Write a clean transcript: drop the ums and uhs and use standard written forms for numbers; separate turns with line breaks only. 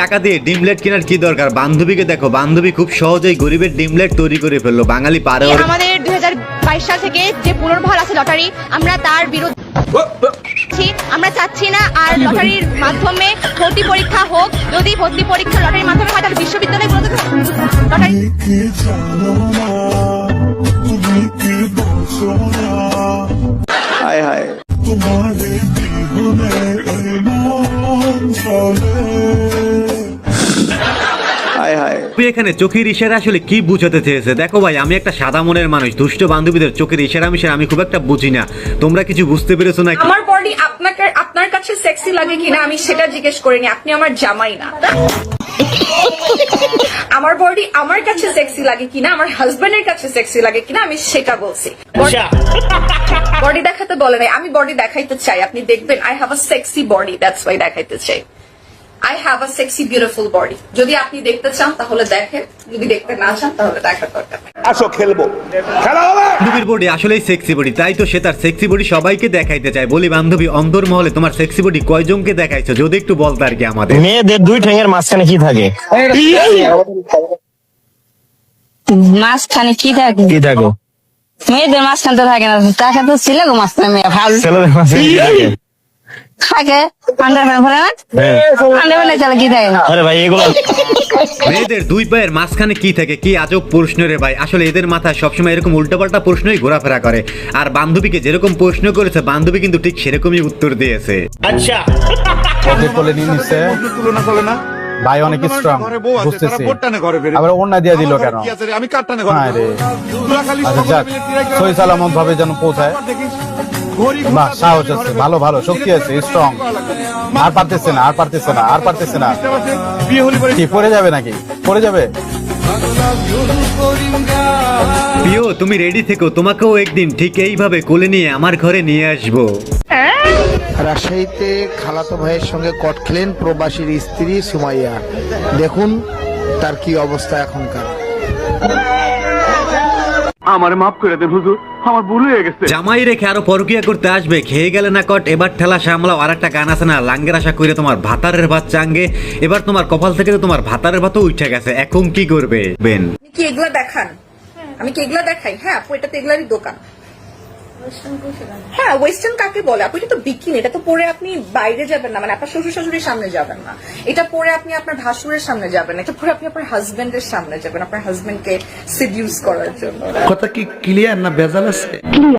টাকা দিয়ে ডিমলেট কেনার কি দরকার? বান্ধবীকে দেখো, বান্ধবী খুব সহজেই গরিবের ডিমলেট তৈরি করে ফেললো। বাঙালি পারে।
আমাদের 2022 সাল থেকে যে পুনর্বহাল আছে লটারি, আমরা তার বিরুদ্ধে আমরা চাচ্ছি না আর লটারির মাধ্যমে ভর্তি পরীক্ষা হোক। যদি ভর্তি পরীক্ষা লটারির মাধ্যমে হয় তাহলে বিশ্ববিদ্যালয়গুলোতে লটারি।
হায় হায়,
এখানে চোখের ইশারা আসলে কি বুঝাতে চেয়েছে? দেখো ভাই, আমি একটা সাদা মনের মানুষ, দুষ্ট বান্ধবীদের চোখের ইশারা আমি খুব একটা বুঝি না। তোমরা কিছু বুঝতে পেরেছো না?
আমার বডি আপনার কাছে সেক্সি লাগে কিনা আমি সেটা জিজ্ঞেস করিনি, আপনি আমার জামাই না। আমার বডি আমার কাছে সেক্সি লাগে কিনা, আমার হাজবেন্ডের কাছে সেক্সি লাগে কিনা আমি সেটা বলছি। বডি দেখাতে বলে নাই, আমি বডি দেখাইতে চাই, আপনি দেখবেন। I have a sexy body, that's why দেখাইতে চাই। I have a sexy beautiful body. যদি আপনি দেখতে চান তাহলে দেখেন, যদি দেখতে না চান তাহলে দেখার দরকার নেই।
আসো খেলবো, খেলা হবে।
বান্ধবীর বডি আসলেই সেক্সি বডি, তাই তো সে তার সেক্সি বডি সবাইকে দেখাইতে চায়। বলি বান্ধবী, অন্তর্মহলে তোমার সেক্সি বডি কয়জনকে দেখাইছো? যদি একটু বলতে আর কি আমাদের।
মেয়েদের দুই ঠ্যাঙের মাঝখানে কি থাকে?
মাঝখানে কি থাকে?
কি থাকে?
মেয়েদের মাঝখানে তো থাকে না, টাকা তো ছিল গো মাঝখানে। মেয়ে ভালো
ছেলেদের মাঝখানে কি থাকে?
থাকে আন্ডারপ্যান্ট পরে না, আন্ডারপ্যান্ট চলে কি থাকে না।
আরে ভাই এগুলো
মেয়েদের দুই পায়ের মাঝখানে কি থাকে? কি আজব প্রশ্ন রে ভাই। আসলে এদের মাথায় সবসময় এরকম উল্টাপাল্টা প্রশ্নই ঘোরাফেরা করে। আর বান্ধবীকে যেরকম প্রশ্ন করেছে, বান্ধবী কিন্তু ঠিক সেরকমই উত্তর দিয়েছে।
আচ্ছা
বলে নিয়ে নিচ্ছে,
তুলনা করে না
ভাই অনেক স্ট্রং, বুঝতেছি। আবার অন্য দিয়ে দিল কেন?
আমি কাটটানে ঘরে
আচ্ছা যাক, সহি সালামত ভাবে যেন পৌঁছায়। বাহ, সাহস আছে, ভালো ভালো শক্তি আছে, স্ট্রং। আর পারতেছে না, আর পারতেছে না, আর পারতেছে না। কি পড়ে যাবে নাকি? পড়ে যাবে।
প্রিয়, তুমি রেডি থেকো, তোমাকেও একদিন ঠিক এইভাবে কোলে নিয়ে আমার ঘরে নিয়ে আসবো।
রাজশাহীতে খালাতো ভাইয়ের সঙ্গে কট খেলেন প্রবাসীর স্ত্রী সুমাইয়া। দেখুন তার কি অবস্থা এখনকার।
আমার মাফ করে দেন হুজুর, আমার ভুল হয়ে গেছে।
জামাই রেখে আরো পরকিয়া করতে আসবে, খেয়ে গেলে না কট। এবার ঠেলা সামলাও। আর একটা গান আছে না, লাঙ্গের আশা করে তোমার ভাতারের ভাত চাঙ্গে। এবার তোমার কপাল থেকে তো তোমার ভাতারের ভাতও উঠে গেছে, এখন কি করবে? বেন
কি এগুলা দেখান? আমি কি এগুলা দেখাই? হ্যাঁ আপু, এটা তো এগুলারই দোকান। হ্যাঁ, ওয়েস্টার্ন কাকে বলে আপু? এটা তো বিকিনি, এটা তো পরে আপনি বাইরে যাবেন না, মানে আপনার শ্বশুর শাশুড়ির সামনে যাবেন না। এটা পরে আপনি আপনার ভাসুরের সামনে যাবেন না, এটা পরে আপনি আপনার হাজবেন্ডের সামনে যাবেন, আপনার হাজবেন্ডকে সিডিউস করার জন্য।
কথা কি ক্লিয়ার না ভেজাল আছে?